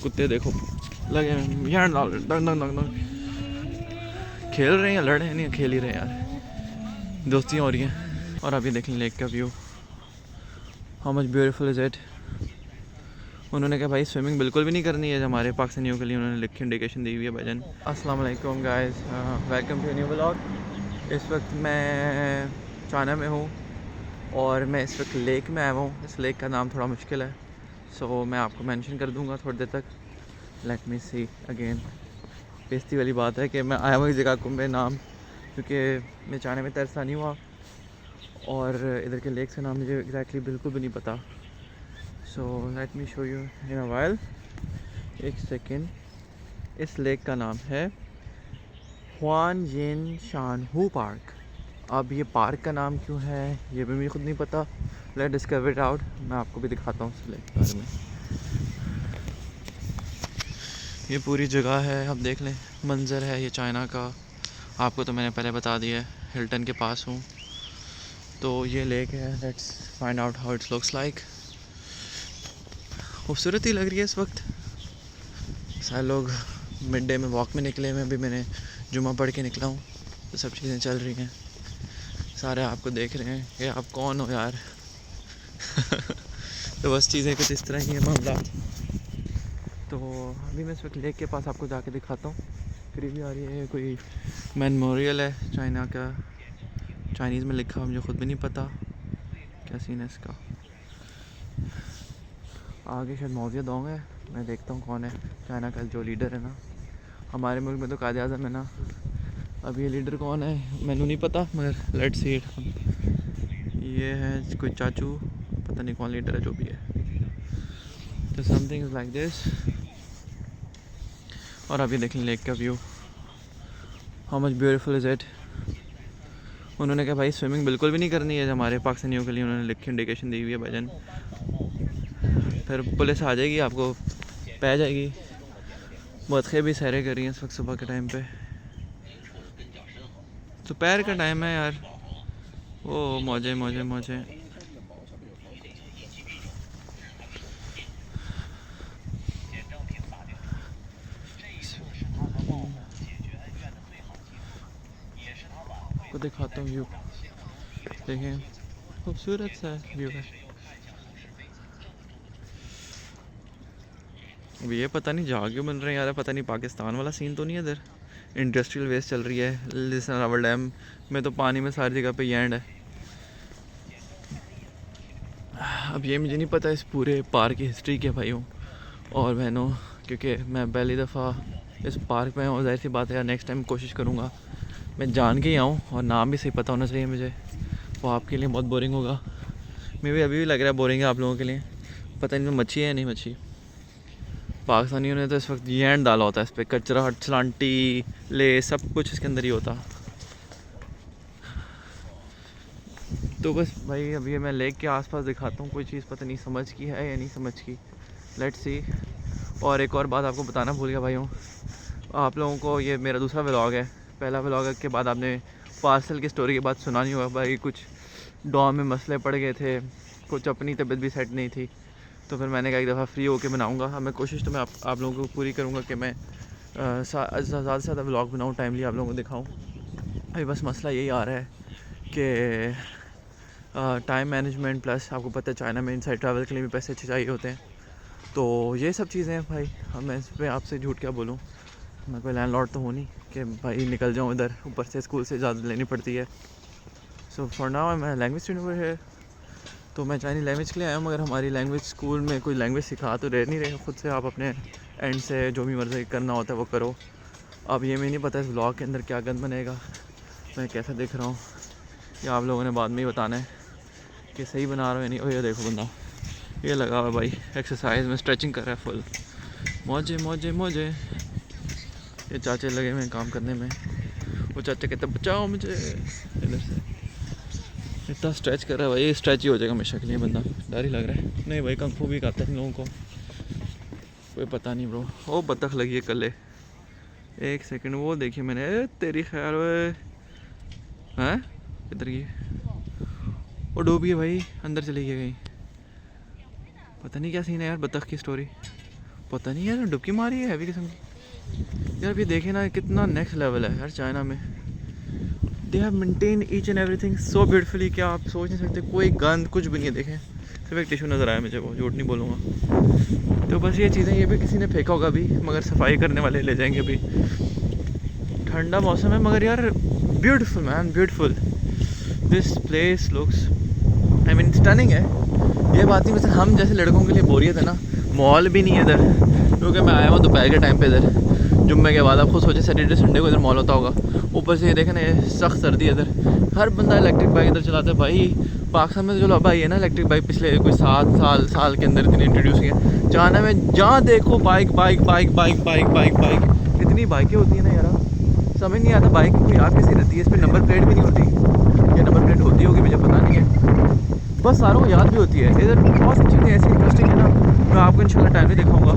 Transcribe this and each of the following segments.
कुत्ते देखो लगे यार डंग डंग डंग डंग खेल रहे हैं या लड़ रहे हैं, नहीं खेल ही रहे हैं यार, दोस्तियाँ हो रही हैं। और अभी देख लें लेक का view, how much beautiful is it. उन्होंने कहा भाई स्विमिंग बिल्कुल भी नहीं करनी है, हमारे पाकिस्तानियों के लिए उन्होंने लिखी इंडिकेशन दी हुई है भाईजान। अस्सलाम वालेकुम guys, welcome to new vlog. इस वक्त मैं चाइना में हूँ और मैं इस वक्त लेक में आया हूँ। इस लेक का नाम थोड़ा मुश्किल है, सो मैं आपको मेंशन कर दूँगा थोड़ी देर तक। Let me see again. बेइज्जती वाली बात है कि मैं आया हूँ इस जगह को मेरे नाम, क्योंकि मैं चाइना में तरसा नहीं हुआ और इधर के लेक का नाम मुझे एग्जैक्टली बिल्कुल भी नहीं पता। So let me show you in a while. एक सेकेंड। इस लेक का नाम है हुआन यिन शान हू पार्क। अब ये पार्क का नाम क्यों है ये भी मुझे खुद नहीं पता। Let discover it out. मैं आपको भी दिखाता हूँ इस लेक के बारे में। ये पूरी जगह है, आप देख लें मंज़र है ये चाइना का। आपको तो मैंने पहले बता दिया है, हिल्टन के पास हूँ। तो ये लेक है, let's find out how it's looks like. खूबसूरत ही लग रही है इस वक्त। सारे लोग मिड डे में वॉक में निकले हुए हैं, अभी मैंने जुम्मा पढ़ के निकला हूँ, तो सब चीज़ें चल रही हैं। सारे आपको देख रहे हैं कि आप कौन हो यार। तो बस चीज़ें कुछ इस तरह ही है मामला। तो अभी मैं इस वक्त लेक के पास आपको जाके दिखाता हूँ। फिर भी आ रही है, कोई मेमोरियल है चाइना का, चाइनीज़ में लिखा, मुझे ख़ुद भी नहीं पता क्या सीन है इसका। आगे शायद मौजिया दोंग है, मैं देखता हूँ कौन है चाइना का जो लीडर है ना। हमारे मुल्क में तो कायद आज़म है ना, अब ये लीडर कौन है मैंने नहीं पता, मगर लेट्स सी इट। ये है कोई चाचू, पता नहीं कौन लीडर है, जो भी है। तो समथिंग इज़ लाइक दिस। और अभी देख लें लेक का view, how much beautiful is it. उन्होंने कहा भाई स्विमिंग बिल्कुल भी नहीं करनी है, हमारे पाकिस्तानियों के लिए उन्होंने लिखी इंडिकेशन दी हुई है भाईजान। फिर पुलिस आ जाएगी, आपको पै जाएगी। बतखें भी सैरे कर रही हैं इस वक्त सुबह के टाइम पे, दोपहर का टाइम है यार। ओ मौजे मौजे मौजे। को दिखाता हूँ व्यू, देखें खूबसूरत सा व्यू है। अब ये पता नहीं जहाँ क्यों बन रहे हैं यार, पता नहीं पाकिस्तान वाला सीन तो नहीं है इधर। इंडस्ट्रियल वेस्ट चल रही है। लिसनावर डैम में तो पानी में सारी जगह पे एंड है। अब ये मुझे नहीं पता इस पूरे पार्क की हिस्ट्री क्या भाई हूँ और बहनों, क्योंकि मैं पहली दफ़ा इस पार्क में हूँ। ज़ाहिर सी बात है यार, नेक्स्ट टाइम कोशिश करूँगा मैं जान के ही आऊँ और नाम भी सही पता होना चाहिए मुझे। वो आपके लिए बहुत बोरिंग होगा, मैं भी अभी भी लग रहा है बोरिंग है आप लोगों के लिए। पता नहीं मच्छी है या नहीं मच्छी। पाकिस्तानियों ने तो इस वक्त एंड डाला होता है इस पर, कचरा छलांटी ले सब कुछ इसके अंदर ही होता। तो बस भाई अभी मैं लेक के आसपास दिखाता हूँ, कोई चीज़ पता नहीं समझ की है या नहीं समझ की, लेट्स सी। और एक और बात आपको बताना भूल गया भाइयों, आप लोगों को ये मेरा दूसरा व्लॉग है। पहला व्लॉग के बाद आपने पार्सल की स्टोरी के बाद सुना नहीं होगा भाई, कुछ डॉम में मसले पड़ गए थे, कुछ अपनी तबीयत भी सेट नहीं थी, तो फिर मैंने कहा एक दफ़ा फ्री होकर बनाऊँगा। अब मैं कोशिश तो मैं आप लोगों को पूरी करूँगा कि मैं ज़्यादा से ज़्यादा व्लॉग बनाऊँ, टाइमली आप लोगों को दिखाऊँ। अभी बस मसला यही आ रहा है कि टाइम मैनेजमेंट, प्लस आपको पता है चाइना में इनसाइड ट्रैवल के लिए भी पैसे अच्छे चाहिए होते हैं। तो ये सब चीज़ें हैं भाई। अब मैं इस पर आपसे झूठ क्या बोलूँ, मैं कोई लैंडलॉर्ड तो हूँ नहीं कि भाई निकल जाऊँ इधर, ऊपर से स्कूल से इजाज़त लेनी पड़ती है। सो फॉर नाउ मैं लैंग्वेज स्टूडेंट है, तो मैं चाइनीज़ लैंग्वेज के लिए आया हूँ, मगर हमारी लैंग्वेज स्कूल में कोई लैंग्वेज सिखा तो रह नहीं रहे। ख़ुद से आप अपने एंड से जो भी मर्ज़ी करना होता है वो करो। अब ये मुझे नहीं पता इस ब्लॉग के अंदर क्या गंद बनेगा, मैं कैसा दिख रहा हूँ, या आप लोगों ने बाद में ही बताना है कि सही बना रहा हूँ या नहीं। और ये देखो बंदा ये लगा हुआ भाई एक्सरसाइज में, स्ट्रेचिंग कर रहा है फुल, मौजे मौजे मौजे। ये चाचे लगे हुए हैं काम करने में, वो चाचा कहते बचाओ मुझे इधर से। इतना स्ट्रेच कर रहा है भाई, स्ट्रेच ही हो जाएगा हमेशा के लिए बंदा, डर ही लग रहा है। नहीं भाई कंग फू भी आता है इन लोगों को, कोई पता नहीं ब्रो। ओ बतख लगी है कल, एक सेकंड वो देखिए मैंने, तेरी खैर हैं किधर गई, वो डूबी है भाई, अंदर चली गई कहीं, पता नहीं क्या सीन है यार बतख की स्टोरी। पता नहीं यार डुबकी मारी है हैवी किस्म की। यार अभी देखे ना कितना नेक्स्ट लेवल है यार चाइना में। They have maintain each and everything so beautifully, क्या आप सोच नहीं सकते। कोई गंद कुछ भी नहीं है। देखें सिर्फ एक टिश्यू नज़र आया मुझे, वो झूठ नहीं बोलूँगा। तो बस ये चीज़ें, ये भी किसी ने फेंका होगा अभी, मगर सफाई करने वाले ले जाएंगे अभी। ठंडा मौसम है मगर यार beautiful man, beautiful. This place looks I mean stunning है। ये बात नहीं, वैसे हम जैसे लड़कों के लिए बोरियत है ना, मॉल भी नहीं है इधर, क्योंकि मैं आया हूँ दोपहर के टाइम पे इधर जुम्मे के बाद। आप खुद सोचे सैटरडे संडे को इधर मॉल होता होगा। ऊपर से ये देखें ना, ये सख्त सर्दी है इधर। हर बंदा इलेक्ट्रिक बाइक इधर चलाता है भाई। पाकिस्तान में तो चलो अब आई है ना इलेक्ट्रिक बाइक, पिछले कोई 7 साल के अंदर इतनी इंट्रोड्यूस की है। चाइना में जहाँ देखो bike bike bike bike bike bike bike, इतनी बाइकें होती हैं ना यार, समझ नहीं आता बाइक कोई आ कैसी रहती है। इस पर नंबर प्लेट भी नहीं होती, या नंबर प्लेट होती होगी मुझे पता नहीं है, बस सारों को याद भी होती है। इधर बहुत सी चीज़ें ऐसी इंटरेस्टिंग है ना, मैं आपको इंशाल्लाह टाइम में दिखाऊंगा।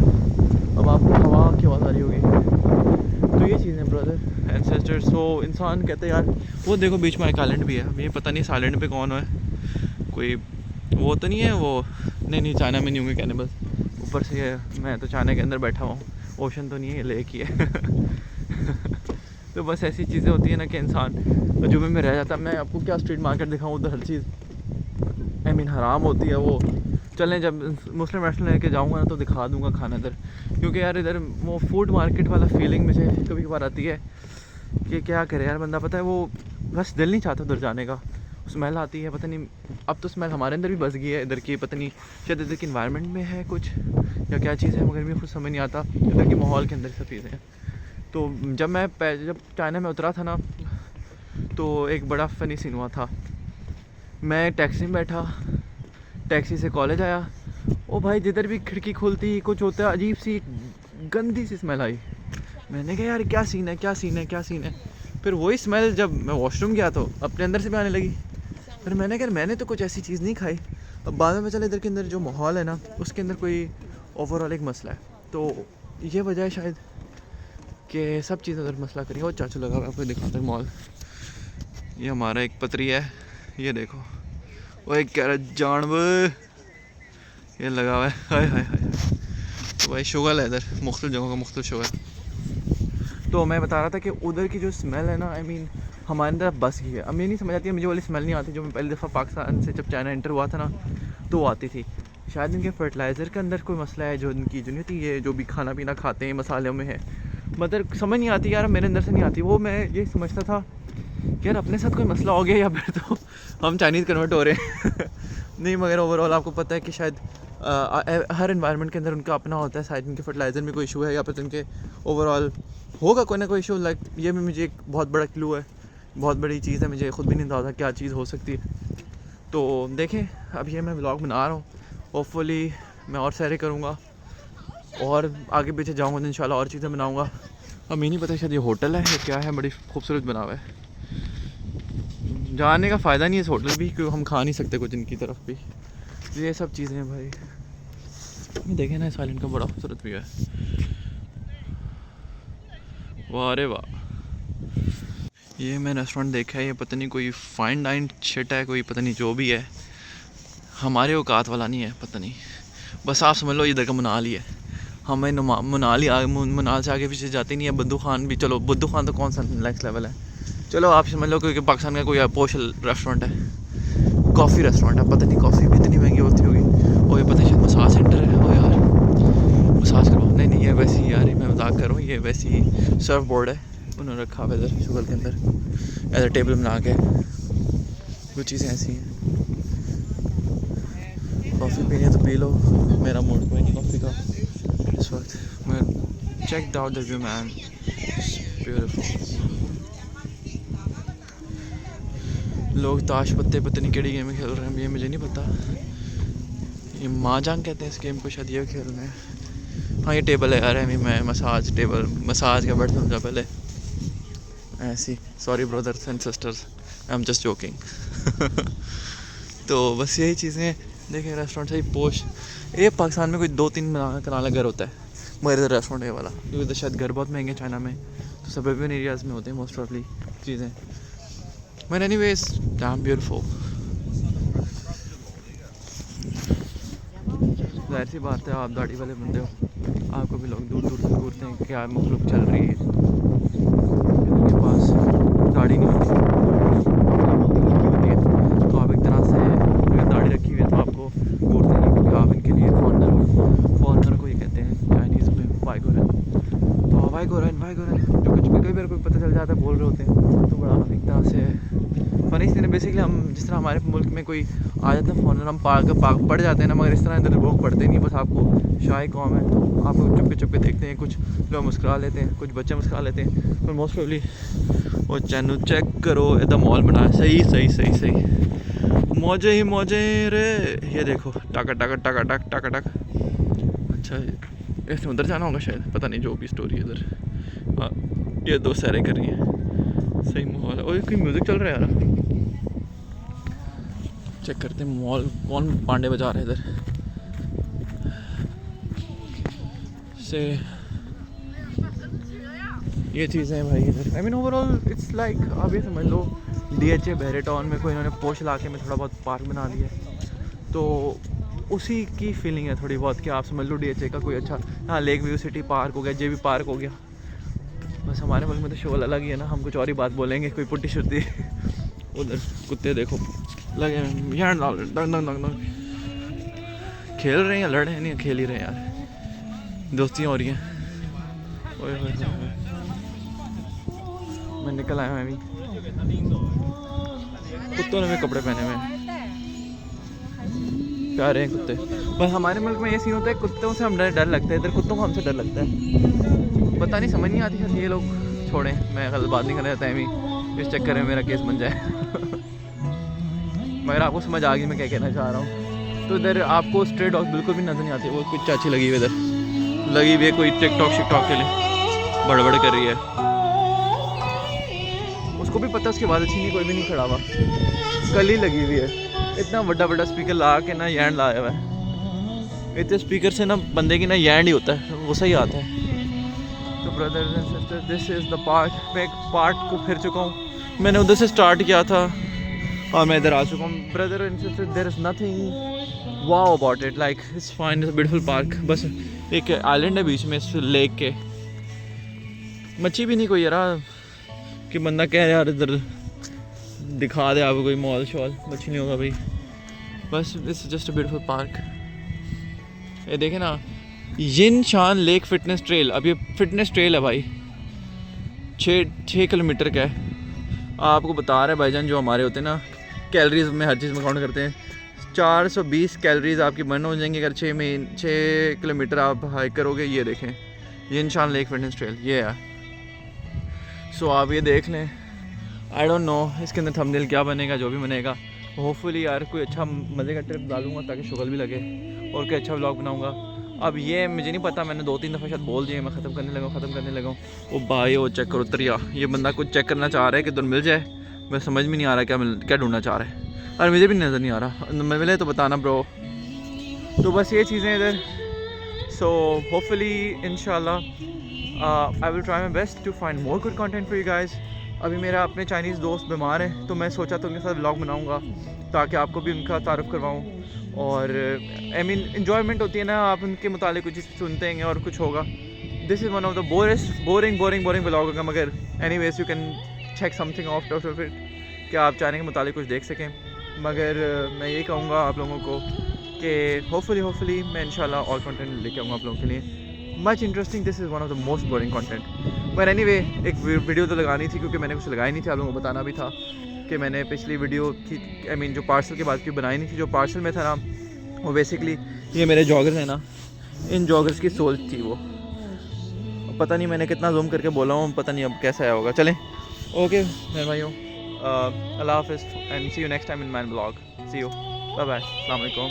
अब आपको हवा की आवाज़ आ रही होगी। तो ये चीज़ें ब्रदर एंड सिस्टर। सो इंसान कहते हैं यार, वो देखो बीच में एक आइलैंड भी है। ये पता नहीं इस आइलैंड पे कौन है, कोई वो तो नहीं है वो, नहीं चाइना में नहीं होंगे कहने बस। ऊपर से ये मैं तो चाइना के अंदर बैठा हूँ, ओशन तो नहीं है, लेक ही है। तो बस ऐसी चीज़ें होती है ना कि इंसान अजूबे में रह जाता है। मैं आपको क्या स्ट्रीट मार्केट दिखाऊँ, उधर हर चीज़ आई मीन हराम होती है। वो चलें जब मुस्लिम रेस्टोरेंट लेके जाऊँगा ना तो दिखा दूँगा खाना इधर, क्योंकि यार इधर वो फूड मार्केट वाला फीलिंग मुझे कभी कभार आती है कि क्या करे यार बंदा, पता है वो बस दिल नहीं चाहता उधर जाने का। स्मेल आती है, पता नहीं अब तो स्मेल हमारे अंदर भी बस गई है इधर की, पता नहीं शायद इधर की इन्वायरमेंट में है कुछ या क्या चीज़ है, मगर मुझे खुद समझ नहीं आता इधर के माहौल के अंदर सब चीज़ें हैं। तो जब चाइना में उतरा था ना, तो एक बड़ा फ़नी सीन हुआ था। मैं टैक्सी में बैठा, टैक्सी से कॉलेज आया, ओ भाई जिधर भी खिड़की खुलती कुछ होता है, अजीब सी गंदी सी स्मेल आई। मैंने कहा यार क्या सीन है, क्या सीन है, क्या सीन है। फिर वही स्मेल जब मैं वॉशरूम गया तो अपने अंदर से भी आने लगी। फिर मैंने कहा मैंने तो कुछ ऐसी चीज़ नहीं खाई। अब बाद में चला इधर के अंदर जो माहौल है ना, उसके अंदर कोई ओवरऑल एक मसला है। तो ये वजह है शायद कि सब चीज़ें उधर मसला करी। और चाचू लगा हुआ, आपको दिखाता हूँ मॉल। ये हमारा एक पतरी है, ये देखो, वो एक कह रहा जानवर ये लगा हुआ है। हाय हाय हाय। तो भाई शुगर है इधर, मुख्तलिफ जगहों का मुख्तलिफ शुगर। तो मैं बता रहा था कि उधर की जो स्मेल है ना, आई मीन हमारे अंदर बस गई है। अब ये नहीं समझ आती है, मुझे वाली स्मेल नहीं आती जो मैं पहली दफ़ा पाकिस्तान से जब चाइना एंटर हुआ था ना तो आती थी। शायद इनके फर्टिलाइज़र के अंदर कोई मसला है, जो इनकी जो नहीं होती ये जो भी खाना पीना खाते हैं मसालों में है, मतलब समझ नहीं आती यार, मेरे अंदर से नहीं आती वो। मैं ये समझता था कि यार अपने साथ कोई मसला हो गया या फिर तो हम चाइनीज़ कन्वर्ट हो रहे हैं। नहीं, मगर ओवरऑल आपको पता है कि शायद हर एनवायरनमेंट के अंदर उनका अपना होता है, शायद इनके फर्टिलाइज़र में कोई इशू है या फिर उनके ओवरऑल होगा कोई ना कोई इशू। लाइक ये भी मुझे एक बहुत बड़ा क्लू है, बहुत बड़ी चीज़ है, मुझे खुद भी नहीं अंदाज़ा क्या चीज़ हो सकती है। तो देखें अब ये मैं व्लॉग बना रहा हूँ, होपफुली मैं और सैरें करूँगा और आगे पीछे जाऊँगा तो इंशाल्लाह और चीज़ें बनाऊँगा। अब ये नहीं पता शायद ये होटल है या क्या है, बड़ी खूबसूरत बना हुआ है। जाने का फ़ायदा नहीं है इस होटल भी, क्योंकि हम खा नहीं सकते कुछ इनकी तरफ भी। ये सब चीज़ें हैं भाई। ये देखें ना, इस आइलैंड का बड़ा खूबसूरत व्यू है। वाह रे वाह। ये मैं रेस्टोरेंट देखा है, ये पता नहीं कोई फाइन डाइन शिट है कोई, पता नहीं जो भी है, हमारे औकात वाला नहीं है, पता नहीं। बस आप समझ लो इधर का मनाली है। हमें मनाल से आगे पीछे जाते नहीं है। बुद्धू खान भी, चलो बुद्धू खान तो कौन सा नेक्स्ट लेवल है, चलो आप समझ लो, क्योंकि पाकिस्तान का कोई पोश रेस्टोरेंट है, कॉफ़ी रेस्टोरेंट है। पता नहीं कॉफ़ी भी इतनी महंगी होती होगी। और ये पता नहीं शायद मसाज सेंटर है। ओ यार मसाज करवाओ, नहीं ये वैसे ही यार, मैं मजाक कर रहा हूँ, ये वैसे ही सर्फ बोर्ड है उन्होंने रखा हुआ इधर शुगर के अंदर, ऐसा टेबल बना के। कुछ चीज़ें ऐसी हैं। कॉफ़ी पीनी है तो पी लो, मेरा मूड कोई नहीं कॉफ़ी का इस वक्त। मैं check out the view man, beautiful. लोग ताश पत्ते पता नहीं केड़ी गेम खेल रहे हैं, ये मुझे नहीं पता। ये महाजंग कहते हैं इस गेम को, शायद ये खेल रहे हैं। हाँ ये टेबल है यार, मैं मसाज टेबल, मसाज का बैठ समझा पहले ऐसी। Sorry brothers and sisters, I am just joking. तो बस यही चीज़ें देखें। रेस्टोरेंट सही पोश, ये पाकिस्तान में कोई 2-3 कनाला घर होता है, मगर इधर रेस्टोरेंट है वाला, क्योंकि इधर शायद घर बहुत महंगे चाइना में, तो सबर्बन एरियाज़ में होते हैं मोस्ट ऑफली चीज़ें। But anyways dam beautiful. जाहिर सी बात है आप दाढ़ी वाले बंदे हो आपको भी लोग दूर दूर से घूरते हैं क्या मखलूक चल रही है, उनके पास गाड़ी नहीं होती, होती है तो आप एक तरह से अगर दाढ़ी रखी हुई है तो आपको घूरते हैं क्योंकि आप इनके लिए फॉरनर को ये कहते हैं चाइनीज़ में वाइगोरन। तो वाइगोरन जो कुछ भी कई बार कोई पता चल जाता है बोल रहे होते हैं तो बड़ा एक तरह से फनी सीन है। बेसिकली हम जिस तरह हमारे मुल्क में कोई आ जाता है फॉरनर हम पाक पड़ जाते हैं ना, मगर इस तरह इधर लोग पढ़ते नहीं, बस आपको शाही कौम है तो आप चुपके देखते हैं, कुछ लोग मुस्कुरा लेते हैं, कुछ बच्चे मुस्कुरा लेते हैं, पर मोस्ट प्रोबेबली वो चैनल चेक करो इधर मॉल बना सही मौजे ही मौजे रे। ये देखो टाका। अच्छा इसमें उधर जाना होगा शायद, पता नहीं, जो भी स्टोरी इधर। हाँ ये दो सैरें कर रही हैं, सही माहौल है। और कोई म्यूज़िक चल रहा है यार, चेक करते हैं मॉल कौन पांडे बजा रहे हैं इधर से। ये चीज़ें हैं भाई इधर। I mean overall it's like आप ये समझ लो DHA बहरे टाउन में कोई इन्होंने पोश इलाके में थोड़ा बहुत पार्क बना दिया है तो उसी की फीलिंग है थोड़ी बहुत कि आप समझ लो DHA का कोई अच्छा, हाँ लेक व्यू सिटी पार्क हो गया, JB पार्क हो गया। बस हमारे मुल्क में तो शोल अलग ही है ना, हम कुछ और ही बात बोलेंगे, कोई पुट्टी शुट्टी। उधर कुत्ते देखो लगे डंग खेल रहे हैं या लड़ रहे हैं, नहीं खेल ही रहे हैं यार, दोस्तियाँ हो रही हैं। मैं निकल आया मैं भी, कुत्तों ने भी कपड़े पहने हुए हैं, प्यारे हैं कुत्ते। बस हमारे मुल्क में ये सीन होता है कुत्तों से हम डर लगता है, इधर कुत्तों को हमसे डर लगता है, पता नहीं समझ नहीं आती है। ये लोग छोड़ें, मैं गलत बात नहीं करना चाहता है, इस चक्कर में मेरा केस बन जाए। मगर आपको समझ आ गई मैं क्या कहना चाह रहा हूँ। तो इधर आपको स्ट्रे डॉग बिल्कुल भी नज़र नहीं आती, वो कुछ चाची लगी हुई इधर लगी हुई है, कोई टिकटॉक शिकटॉक के लिए बड़बड़ कर रही है, उसको भी पता उसके बाद अच्छी नहीं, कोई भी नहीं खड़ा हुआ, कल ही लगी हुई है। इतना बड़ा स्पीकर ला के ना यैंड लाया हुआ है, इतने स्पीकर से ना बंदे की ना यैंड ही होता है, वो सही आता है। तो brothers and sisters this is the part, मैं एक पार्ट को फिर चुका हूँ, मैंने उधर से स्टार्ट किया था और मैं इधर आ चुका हूँ। Brother and sisters there is nothing wow about it, like it's fine, it's beautiful park. बस एक आइलैंड है बीच में इस लेक के, मच्छी भी नहीं कोई यार कि बंदा कह रहा यार इधर दिखा दे आपको कोई मॉल शॉल, मच्छी नहीं होगा भाई, बस it's just a beautiful park. ये देखें ना, यिन शान लेक फिटनेस ट्रेल, अब ये फिटनेस ट्रेल है भाई, 6 किलोमीटर का है। आपको बता रहे भाईजान जो हमारे होते हैं ना कैलोरीज में हर चीज़ में काउंट करते हैं, 420 कैलोरीज आपकी बर्न हो जाएंगी अगर 6 किलोमीटर आप हाइक करोगे। ये देखें यिन शान लेक फिटनेस ट्रेल, ये है। सो आप ये देख लें, आई डोंट नो इसके अंदर थंबनेल क्या बनेगा, जो भी बनेगा होपफुली यार कोई अच्छा मज़े का ट्रिप डालूंगा ताकि शुगल भी लगे और कोई अच्छा व्लॉग बनाऊंगा। अब ये मुझे नहीं पता, मैंने 2-3 दफ़ा शायद बोल दिए, मैं ख़त्म करने लगा हूँ। वो भाई वो चेक करो तरिया, ये बंदा कुछ चेक करना चाह रहा है कि तुम मिल जाए, मैं समझ में नहीं आ रहा क्या ढूंढना चाह रहा है, और मुझे भी नज़र नहीं आ रहा, मिले तो बताना ब्रो। तो बस ये चीज़ें इधर। सो होपफुली इंशाल्लाह I will try my best to find more good content for you guys. अभी मेरा अपने चाइनीज़ दोस्त बीमार है तो मैं सोचा तो उनके साथ व्लॉग बनाऊंगा ताकि आपको भी उनका तारुफ करवाऊँ, और आई मीन इन्जॉयमेंट होती है ना, आप उनके मुतालिक कुछ चीज़ सुनते हैं और कुछ होगा। This is one of the boring vlog होगा, मगर any ways you can check something out of it कि आप चाहने के मुतालिक कुछ देख सकें। मगर मैं ये कहूँगा आप लोगों को कि होपफुली मैं इंशाल्लाह और कंटेंट लेके आऊँगा आप लोगों के लिए much interesting. This is one of the most boring content, but anyway एक वीडियो तो लगानी थी क्योंकि मैंने कुछ लगाई नहीं थी, आप लोगों को बताना भी था कि मैंने पिछली वीडियो की आई मीन जो पार्सल के बाद की बनाई नहीं थी। जो पार्सल में था ना वो बेसिकली ये मेरे जॉगर्स हैं ना, इन जॉगर्स की सोल थी वो, पता नहीं मैंने कितना जूम करके बोला हूँ, पता नहीं अब कैसा आया होगा। चलें ओके मेरे भाइयों, अल्लाह हाफ़िज़ and see you next time in my blog, see you, bye bye, अस्सलाम वालेकुम।